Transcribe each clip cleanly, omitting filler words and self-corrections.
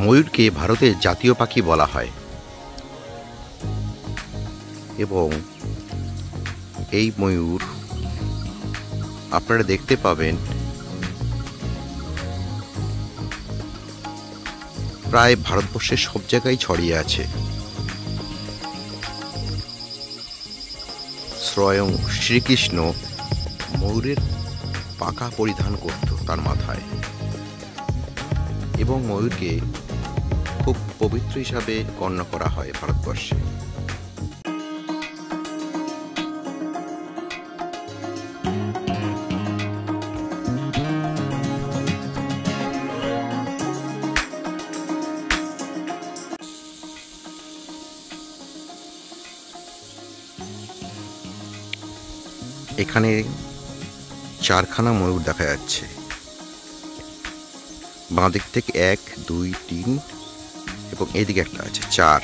ময়ূরকে ভারতের জাতীয় পাখি বলা হয় এবং এই ময়ূর আপনারা দেখতে পাবেন প্রায় ভারতবর্ষের সব জায়গায় ছড়িয়ে আছে। স্বয়ং শ্রীকৃষ্ণ ময়ূরের পাখা পরিধান করত তার মাথায় এবং ময়ূরকে খুব পবিত্র হিসাবে গণ্য করা হয় ভারতবর্ষে। এখানে চারখানা ময়ূর দেখা যাচ্ছে, বাঁ দিক থেকে 1, 2, 3 এবং এদিকে একটা আছে 4।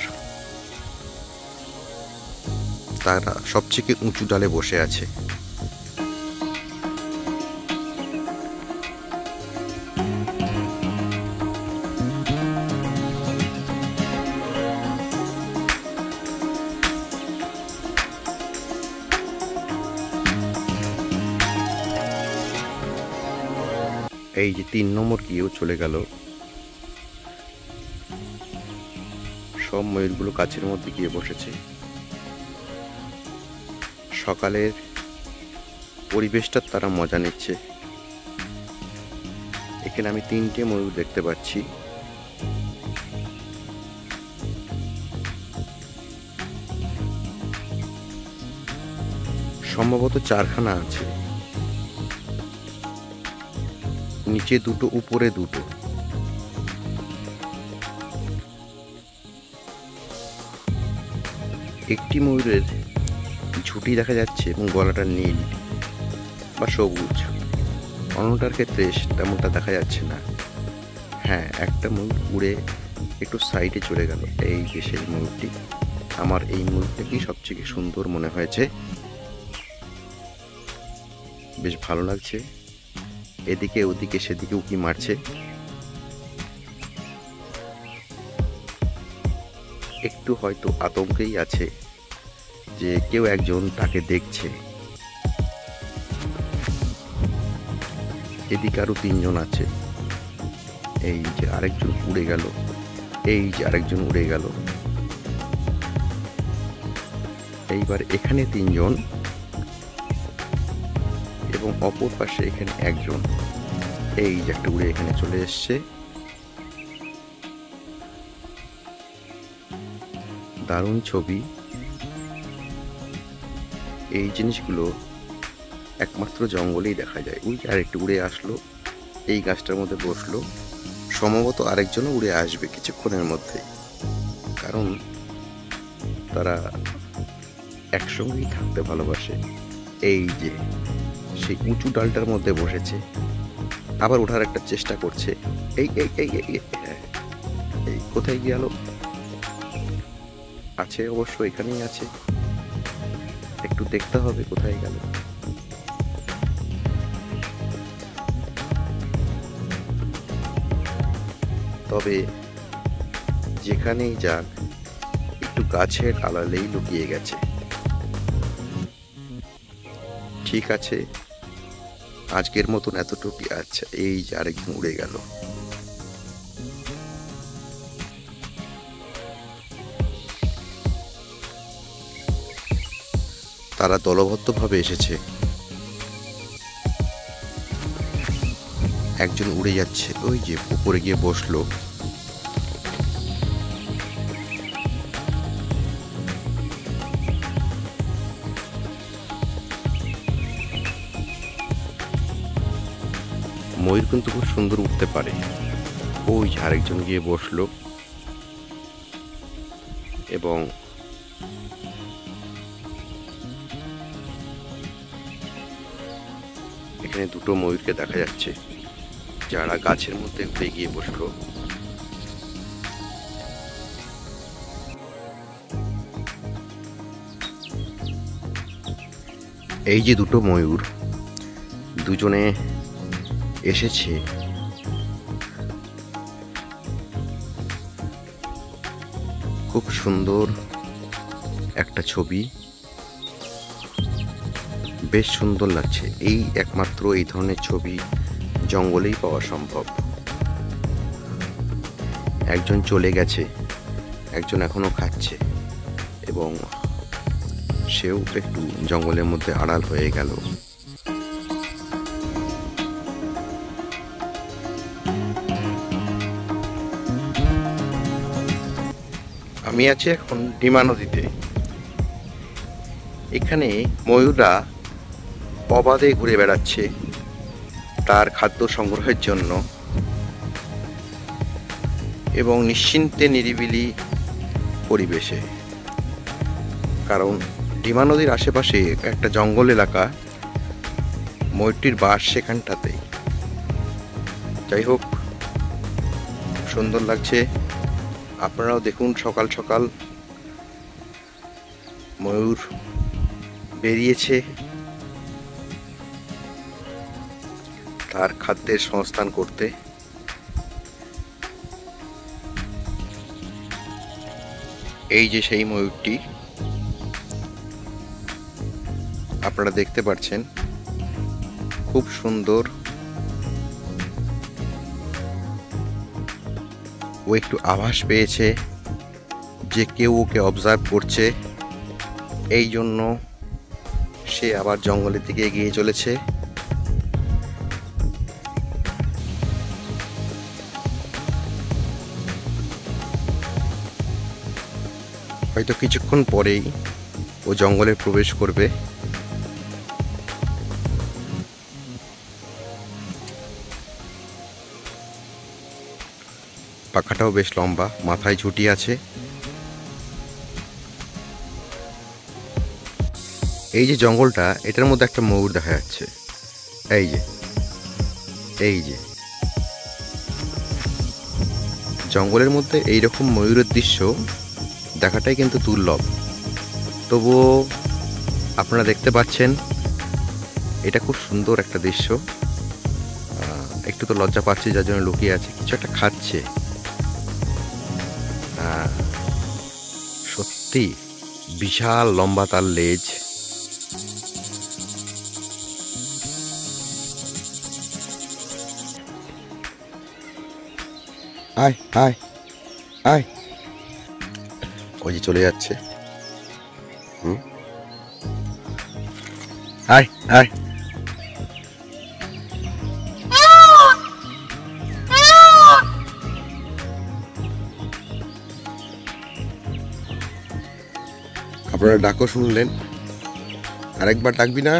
তারা সবচেয়ে উঁচু ডালে বসে আছে। এই যে 3 নম্বর গিয়েও চলে গেল। সব ময়ূরগুলো গাছের মধ্যে গিয়ে বসেছে। সকালের পরিবেশটার তারা মজা নিচ্ছে। এখানে আমি 3টে ময়ূর দেখতে পাচ্ছি। সম্ভবত 4খানা আছে, নিচে 2টো, উপরে 2টো। একটি ময়ূরের ঝুঁটি দেখা যাচ্ছে এবং গলাটা নীল বা সবুজ, অন্যটার ক্ষেত্রে তেমনটা দেখা যাচ্ছে না। হ্যাঁ, একটা ময়ূর উড়ে একটু সাইডে চলে গেল। এই যে সেই ময়ূরটি, আমার এই ময়ূরটাকেই সবচেয়ে সুন্দর মনে হয়েছে, বেশ ভালো লাগছে। এদিকে ওদিকে সেদিকে উঁকি মারছে। একটু হয়তো আতঙ্কেই আছে যে কেউ একজন তাকে দেখছে। এদিকে আরো 3জন আছে। এই যে আরেকজন উড়ে গেল, এই যে আরেকজন উড়ে গেল। এইবার এখানে 3জন এবং অপর পাশে এখানে 1জন। এই যে একটা উড়ে এখানে চলে এসছে। দারুণ ছবি। এই জিনিসগুলো একমাত্র জঙ্গলেই দেখা যায়। ওই আরেকটু উড়ে আসলো, এই গাছটার মধ্যে বসলো। সম্ভবত আরেকজনও উড়ে আসবে কিছুক্ষণের মধ্যে, কারণ তারা একসঙ্গেই থাকতে ভালোবাসে। এই যে সেই উঁচু ডালটার মধ্যে বসেছে, আবার ওঠার একটা চেষ্টা করছে। এই এই এই এই কোথায় গেল? আছে, অবশ্য এখানেই আছে, একটু দেখতে হবে কোথায় গেল। তবে যেখানেই যাক, একটু গাছের আড়ালেই লুকিয়ে গেছে। ঠিক আছে, আজকের মতন এতটুকুই। আচ্ছা, এই যে আরেকজন উড়ে গেল। তারা দলবদ্ধভাবে এসেছে। একজন উড়ে যাচ্ছে, ওই যে উপরে গিয়ে বসলো। ময়ূর কিন্তু খুব সুন্দর উঠতে পারে। ওই যে আরেকজন গিয়ে বসলো এবং এখানে 2টো ময়ূরকে দেখা যাচ্ছে যারা গাছের মধ্যে উঠে গিয়ে বসলো। এই যে 2টো ময়ূর, দুজনে এসেছে খুব সুন্দর একটা ছবি, বেশ সুন্দর লাগছে। এই একমাত্র এই ধরনের ছবি জঙ্গলেই পাওয়া সম্ভব। একজন চলে গেছে, একজন এখনো খাচ্ছে এবং সেও একটু জঙ্গলের মধ্যে আড়াল হয়ে গেল। আমি আছি এখন ডিমা নদীতে। এখানে ময়ূররা অবাধে ঘুরে বেড়াচ্ছে তার খাদ্য সংগ্রহের জন্য এবং নিশ্চিন্তে নিরিবিলি পরিবেশে। কারণ ডিমা নদীর আশেপাশে একটা জঙ্গল এলাকা, ময়ূরটির বাস সেখানটাতেই। যাই হোক, সুন্দর লাগছে। আপনারাও দেখুন, সকাল সকাল ময়ূর বেরিয়েছে তার খাদ্যের সংস্থান করতে। এই যে সেই ময়ূরটি আপনারা দেখতে পাচ্ছেন, খুব সুন্দর। ও একটু আভাস পেয়েছে যে কেউ ওকে অবজার্ভ করছে, এই জন্য সে আবার জঙ্গলের দিকে এগিয়ে চলেছে। হয়তো কিছুক্ষণ পরেই ও জঙ্গলে প্রবেশ করবে। পাখাটাও বেশ লম্বা, মাথায় ঝুঁটি আছে। এই যে জঙ্গলটা, এটার মধ্যে একটা ময়ূর দেখা যাচ্ছে। এই যে জঙ্গলের মধ্যে এইরকম ময়ূরের দৃশ্য দেখাটাই কিন্তু দুর্লভ। তবুও আপনারা দেখতে পাচ্ছেন, এটা খুব সুন্দর একটা দৃশ্য। একটু তো লজ্জা পাচ্ছি, যার জন্য লুকিয়ে আছে, কিছু একটা খাচ্ছে। সত্যি বিশাল লম্বা তার লেজ। আয় আয় আয়, ওই যে চলে যাচ্ছে। আয় আয়, আপনারা ডাকও শুনলেন। আরেকবার ডাকবি না?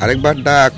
আরেকবার ডাক।